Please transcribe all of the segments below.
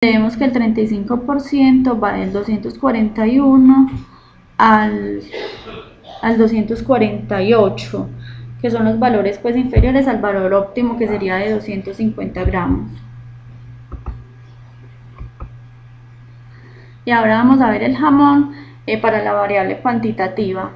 Vemos que el 35% va del 241 al 248, que son los valores pues inferiores al valor óptimo, que sería de 250 gramos. Y ahora vamos a ver el jamón para la variable cuantitativa,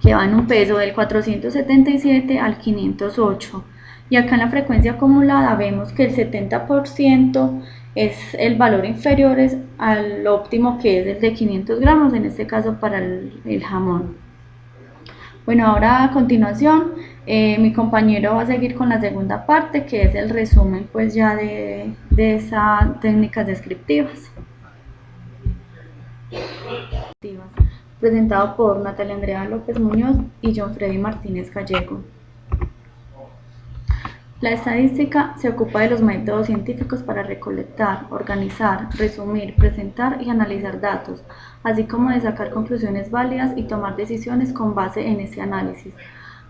que va en un peso del 477 al 508. Y acá en la frecuencia acumulada vemos que el 70% es el valor inferior al óptimo, que es el de 500 gramos, en este caso para el jamón. Bueno, ahora a continuación mi compañero va a seguir con la segunda parte, que es el resumen pues ya de esas técnicas descriptivas. Presentado por Natalia Andrea López Muñoz y John Freddy Martínez Gallego. La estadística se ocupa de los métodos científicos para recolectar, organizar, resumir, presentar y analizar datos, así como de sacar conclusiones válidas y tomar decisiones con base en ese análisis.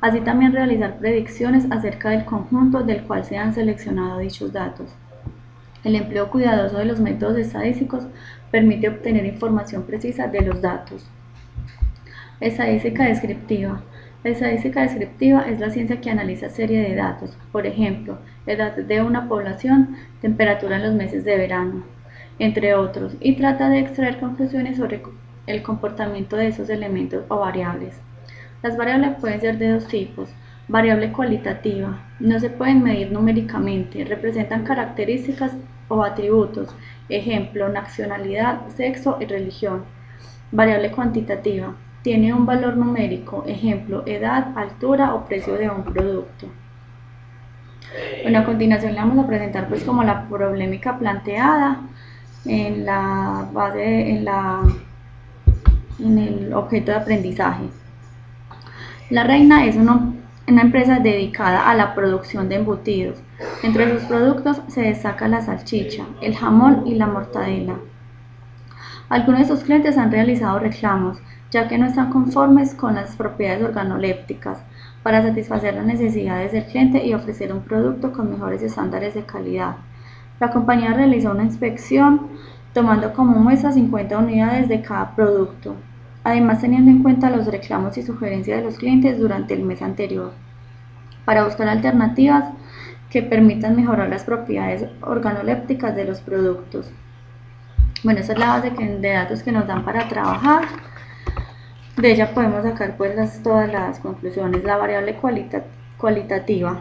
Así también realizar predicciones acerca del conjunto del cual se han seleccionado dichos datos. El empleo cuidadoso de los métodos estadísticos permite obtener información precisa de los datos. Estadística descriptiva. La estadística descriptiva es la ciencia que analiza serie de datos, por ejemplo, edad de una población, temperatura en los meses de verano, entre otros, y trata de extraer conclusiones sobre el comportamiento de esos elementos o variables. Las variables pueden ser de dos tipos. Variable cualitativa. No se pueden medir numéricamente, representan características o atributos, ejemplo, nacionalidad, sexo y religión. Variable cuantitativa. Tiene un valor numérico, ejemplo, edad, altura o precio de un producto. Bueno, a continuación le vamos a presentar pues como la problemática planteada en la base, en el objeto de aprendizaje. La Reina es una empresa dedicada a la producción de embutidos. Entre sus productos se destaca la salchicha, el jamón y la mortadela. Algunos de sus clientes han realizado reclamos, ya que no están conformes con las propiedades organolépticas, para satisfacer las necesidades del cliente y ofrecer un producto con mejores estándares de calidad. La compañía realizó una inspección tomando como muestra 50 unidades de cada producto, además teniendo en cuenta los reclamos y sugerencias de los clientes durante el mes anterior, para buscar alternativas que permitan mejorar las propiedades organolépticas de los productos. Bueno, esa es la base de datos que nos dan para trabajar. De ella podemos sacar pues todas las conclusiones. La variable cualitativa.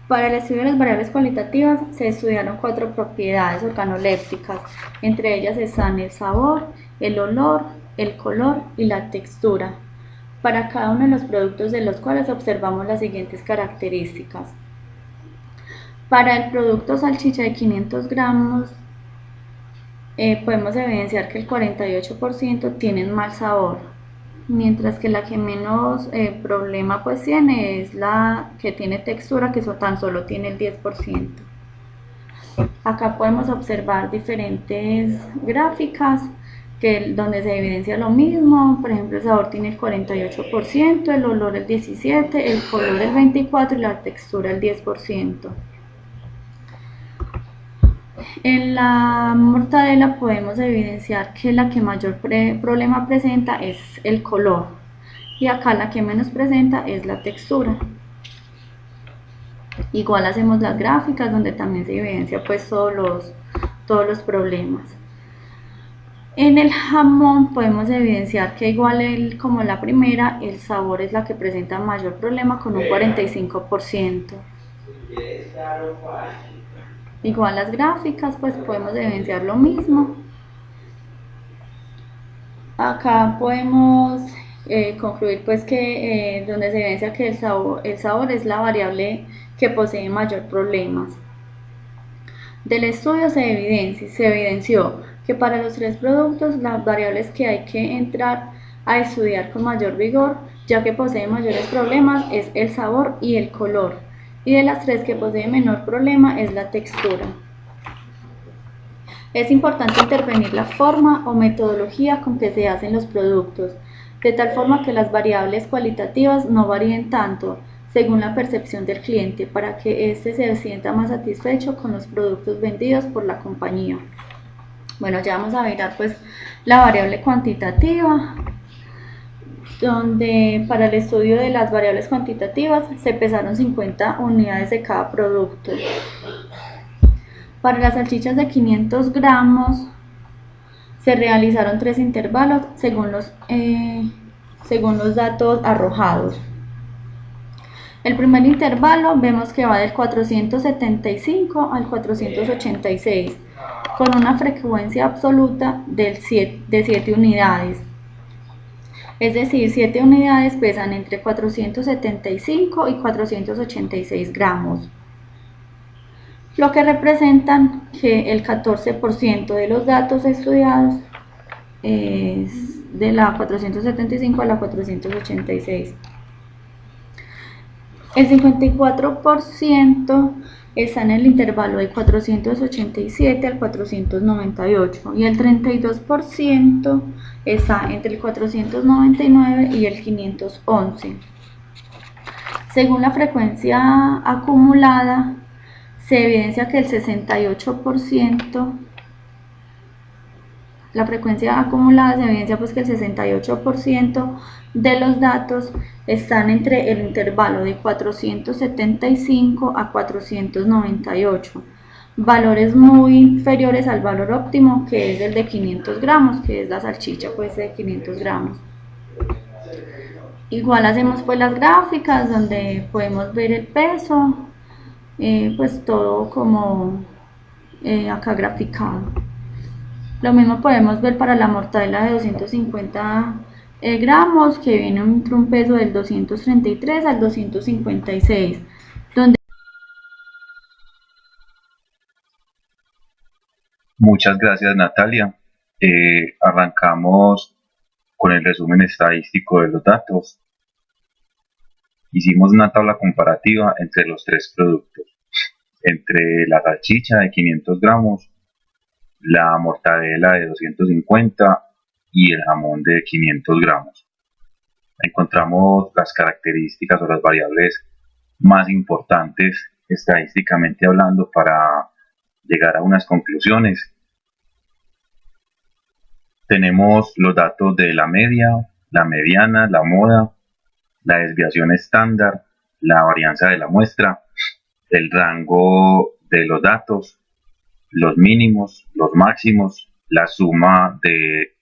Para el estudio de las variables cualitativas se estudiaron 4 propiedades organolépticas. Entre ellas están el sabor, el olor, el color y la textura, para cada uno de los productos de los cuales observamos las siguientes características. Para el producto salchicha de 500 gramos, podemos evidenciar que el 48% tienen mal sabor, mientras que la que menos problema pues tiene es la que tiene textura, que tan solo tiene el 10%. Acá podemos observar diferentes gráficas donde se evidencia lo mismo. Por ejemplo, el sabor tiene el 48%, el olor el 17%, el color el 24% y la textura el 10%. En la mortadela podemos evidenciar que la que mayor problema presenta es el color, y acá la que menos presenta es la textura. Igual hacemos las gráficas donde también se evidencia pues todos los problemas. En el jamón podemos evidenciar que igual como la primera, el sabor es la que presenta mayor problema con un 45%. Igual las gráficas pues podemos evidenciar lo mismo. Acá podemos concluir pues que donde se evidencia que el sabor es la variable que posee mayor problemas. Del estudio se evidenció que para los 3 productos las variables que hay que entrar a estudiar con mayor vigor, ya que poseen mayores problemas, es el sabor y el color, y de las 3 que poseen menor problema es la textura. Es importante intervenir la forma o metodología con que se hacen los productos, de tal forma que las variables cualitativas no varíen tanto, según la percepción del cliente, para que éste se sienta más satisfecho con los productos vendidos por la compañía. Bueno, ya vamos a mirar pues la variable cuantitativa, donde para el estudio de las variables cuantitativas se pesaron 50 unidades de cada producto. Para las salchichas de 500 gramos se realizaron 3 intervalos según los datos arrojados. El primer intervalo vemos que va del 475 al 486, con una frecuencia absoluta de 7 unidades. Es decir, 7 unidades pesan entre 475 y 486 gramos, lo que representan que el 14% de los datos estudiados es de la 475 a la 486. El 54% está en el intervalo de 487 al 498 y el 32% está entre el 499 y el 511. Según la frecuencia acumulada, se evidencia que el 68%, la frecuencia acumulada se evidencia pues que el 68% de los datos están entre el intervalo de 475 a 498, valores muy inferiores al valor óptimo, que es el de 500 gramos, que es la salchicha pues de 500 gramos. Igual hacemos pues las gráficas donde podemos ver el peso, pues todo como acá graficado. Lo mismo podemos ver para la mortadela de 250 gramos, que viene entre un peso del 233 al 256, donde... Muchas gracias, Natalia. Arrancamos con el resumen estadístico de los datos. Hicimos una tabla comparativa entre los 3 productos, entre la salchicha de 500 gramos, la mortadela de 250 y el jamón de 500 gramos. Encontramos las características o las variables más importantes estadísticamente hablando para llegar a unas conclusiones. Tenemos los datos de la media, la mediana, la moda, la desviación estándar, la varianza de la muestra, el rango de los datos, los mínimos, los máximos, la suma de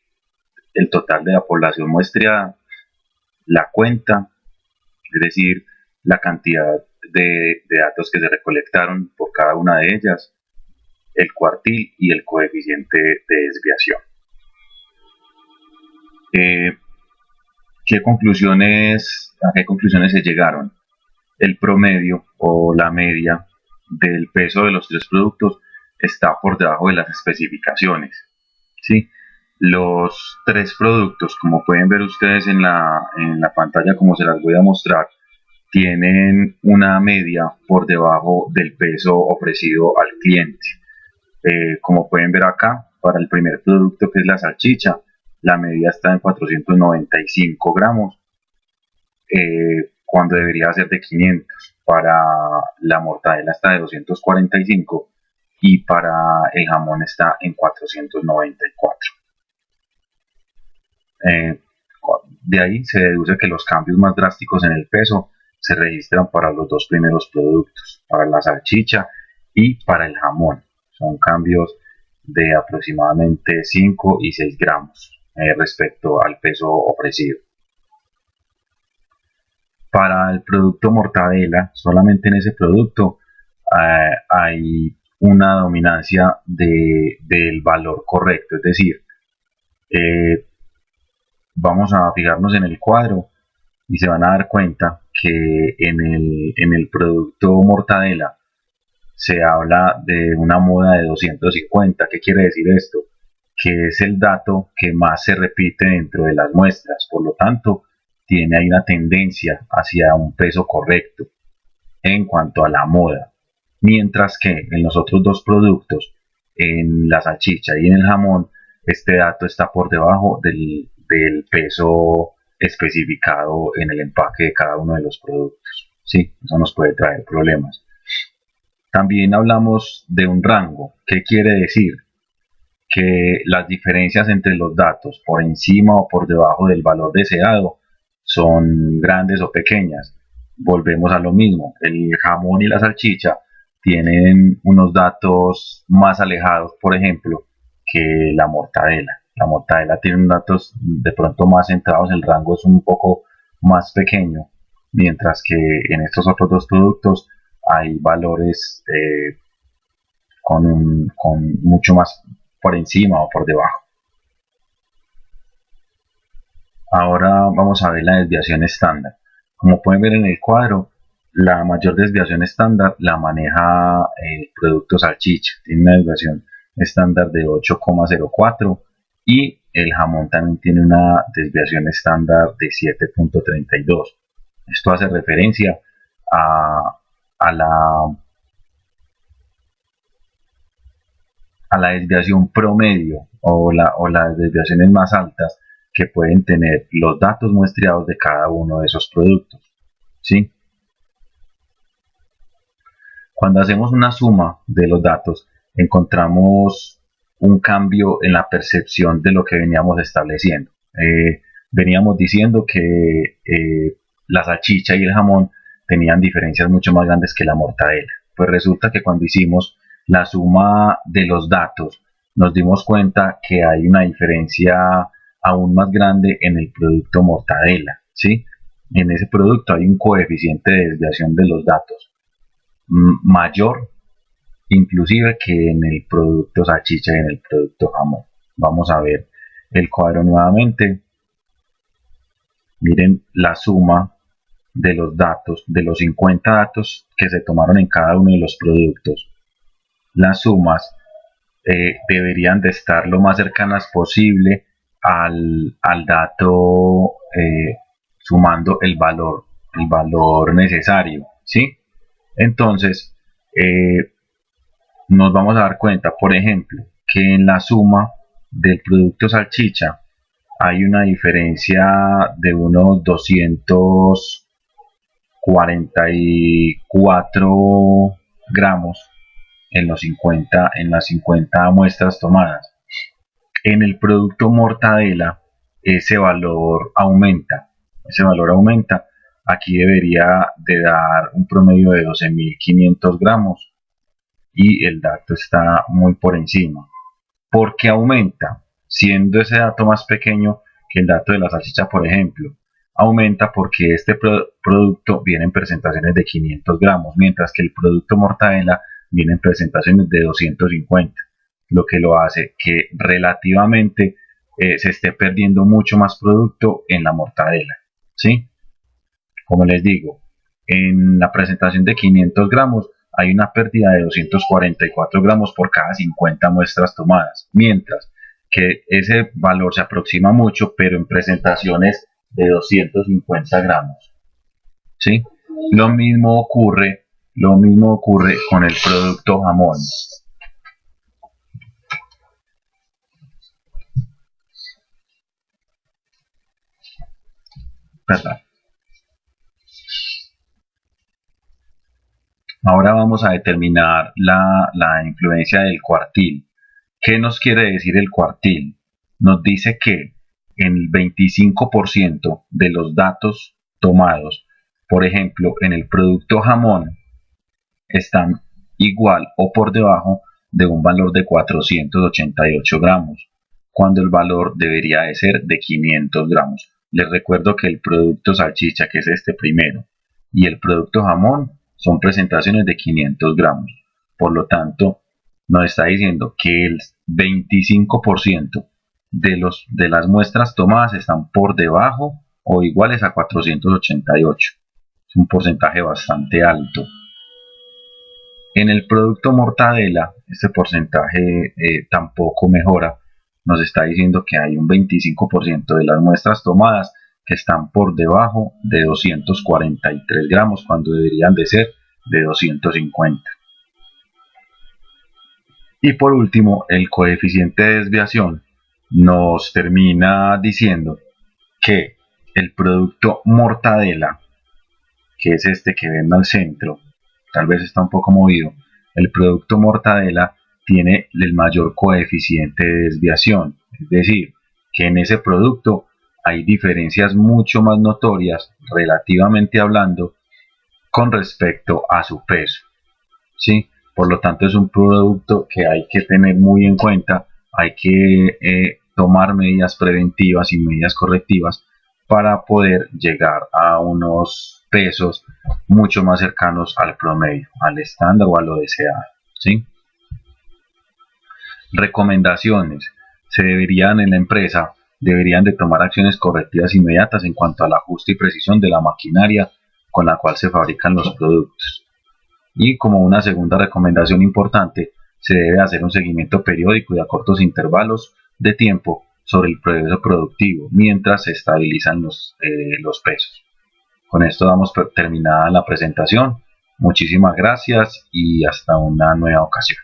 el total de la población muestreada, la cuenta, es decir, la cantidad de datos que se recolectaron por cada una de ellas, el cuartil y el coeficiente de desviación. ¿A qué conclusiones se llegaron? El promedio o la media del peso de los 3 productos está por debajo de las especificaciones, ¿sí? Los 3 productos, como pueden ver ustedes en la pantalla, como se las voy a mostrar, tienen una media por debajo del peso ofrecido al cliente. Como pueden ver acá, para el primer producto, que es la salchicha, la media está en 495 gramos, cuando debería ser de 500. Para la mortadela está de 245 y para el jamón está en 494. De ahí se deduce que los cambios más drásticos en el peso se registran para los 2 primeros productos, para la salchicha y para el jamón. Son cambios de aproximadamente 5 y 6 gramos respecto al peso ofrecido. Para el producto mortadela, solamente en ese producto hay una dominancia del valor correcto, es decir, vamos a fijarnos en el cuadro y se van a dar cuenta que en el producto mortadela se habla de una moda de 250. ¿Qué quiere decir esto? Que es el dato que más se repite dentro de las muestras, por lo tanto tiene ahí una tendencia hacia un peso correcto en cuanto a la moda, mientras que en los otros 2 productos, en la salchicha y en el jamón, este dato está por debajo del peso especificado en el empaque de cada uno de los productos. ¿sí? Eso nos puede traer problemas. También hablamos de un rango. ¿Qué quiere decir? Que las diferencias entre los datos por encima o por debajo del valor deseado son grandes o pequeñas. Volvemos a lo mismo, el jamón y la salchicha tienen unos datos más alejados, por ejemplo, que la mortadela. La mortadela tiene unos datos de pronto más centrados, el rango es un poco más pequeño, mientras que en estos otros dos productos hay valores con mucho más por encima o por debajo. Ahora vamos a ver la desviación estándar. Como pueden ver en el cuadro, la mayor desviación estándar la maneja el producto salchicha. Tiene una desviación estándar de 8,04 y el jamón también tiene una desviación estándar de 7,32. Esto hace referencia a la desviación promedio o las desviaciones más altas que pueden tener los datos muestreados de cada uno de esos productos, ¿sí? Cuando hacemos una suma de los datos, encontramos un cambio en la percepción de lo que veníamos estableciendo. Veníamos diciendo que la salchicha y el jamón tenían diferencias mucho más grandes que la mortadela. Pues resulta que cuando hicimos la suma de los datos, nos dimos cuenta que hay una diferencia aún más grande en el producto mortadela, ¿sí? En ese producto hay un coeficiente de desviación de los datos mayor inclusive que en el producto salchicha y en el producto jamón. Vamos a ver el cuadro nuevamente. Miren la suma de los datos, de los 50 datos que se tomaron en cada uno de los productos. Las sumas deberían de estar lo más cercanas posible al dato, sumando el valor necesario, ¿sí? Entonces nos vamos a dar cuenta, por ejemplo, que en la suma del producto salchicha hay una diferencia de unos 244 gramos en las 50 muestras tomadas. En el producto mortadela ese valor aumenta. Aquí debería de dar un promedio de 12.500 gramos y el dato está muy por encima. ¿Por qué aumenta? Siendo ese dato más pequeño que el dato de la salchicha, por ejemplo. Aumenta porque este producto viene en presentaciones de 500 gramos, mientras que el producto mortadela viene en presentaciones de 250, lo que lo hace que relativamente se esté perdiendo mucho más producto en la mortadela, ¿sí? Como les digo, en la presentación de 500 gramos hay una pérdida de 244 gramos por cada 50 muestras tomadas, mientras que ese valor se aproxima mucho, pero en presentaciones de 250 gramos, ¿sí? Lo mismo ocurre con el producto jamón. Perdón. Ahora vamos a determinar la influencia del cuartil. ¿Qué nos quiere decir el cuartil? Nos dice que en el 25% de los datos tomados, por ejemplo, en el producto jamón, están igual o por debajo de un valor de 488 gramos, cuando el valor debería de ser de 500 gramos. Les recuerdo que el producto salchicha, que es este primero, y el producto jamón son presentaciones de 500 gramos. Por lo tanto, nos está diciendo que el 25% de las muestras tomadas están por debajo o iguales a 488. Es un porcentaje bastante alto. En el producto mortadela, este porcentaje tampoco mejora. Nos está diciendo que hay un 25% de las muestras tomadas que están por debajo de 243 gramos cuando deberían de ser de 250. Y por último, el coeficiente de desviación nos termina diciendo que el producto mortadela, que es este que ven al centro, tal vez está un poco movido, el producto mortadela tiene el mayor coeficiente de desviación, es decir, que en ese producto hay diferencias mucho más notorias, relativamente hablando, con respecto a su peso, ¿sí? Por lo tanto, es un producto que hay que tener muy en cuenta, hay que tomar medidas preventivas y medidas correctivas para poder llegar a unos pesos mucho más cercanos al promedio, al estándar o a lo deseado, ¿sí? Recomendaciones. En la empresa deberían de tomar acciones correctivas inmediatas en cuanto al ajuste y precisión de la maquinaria con la cual se fabrican los productos. Y como una segunda recomendación importante, se debe hacer un seguimiento periódico y a cortos intervalos de tiempo sobre el proceso productivo mientras se estabilizan los pesos. Con esto damos por terminada la presentación. Muchísimas gracias y hasta una nueva ocasión.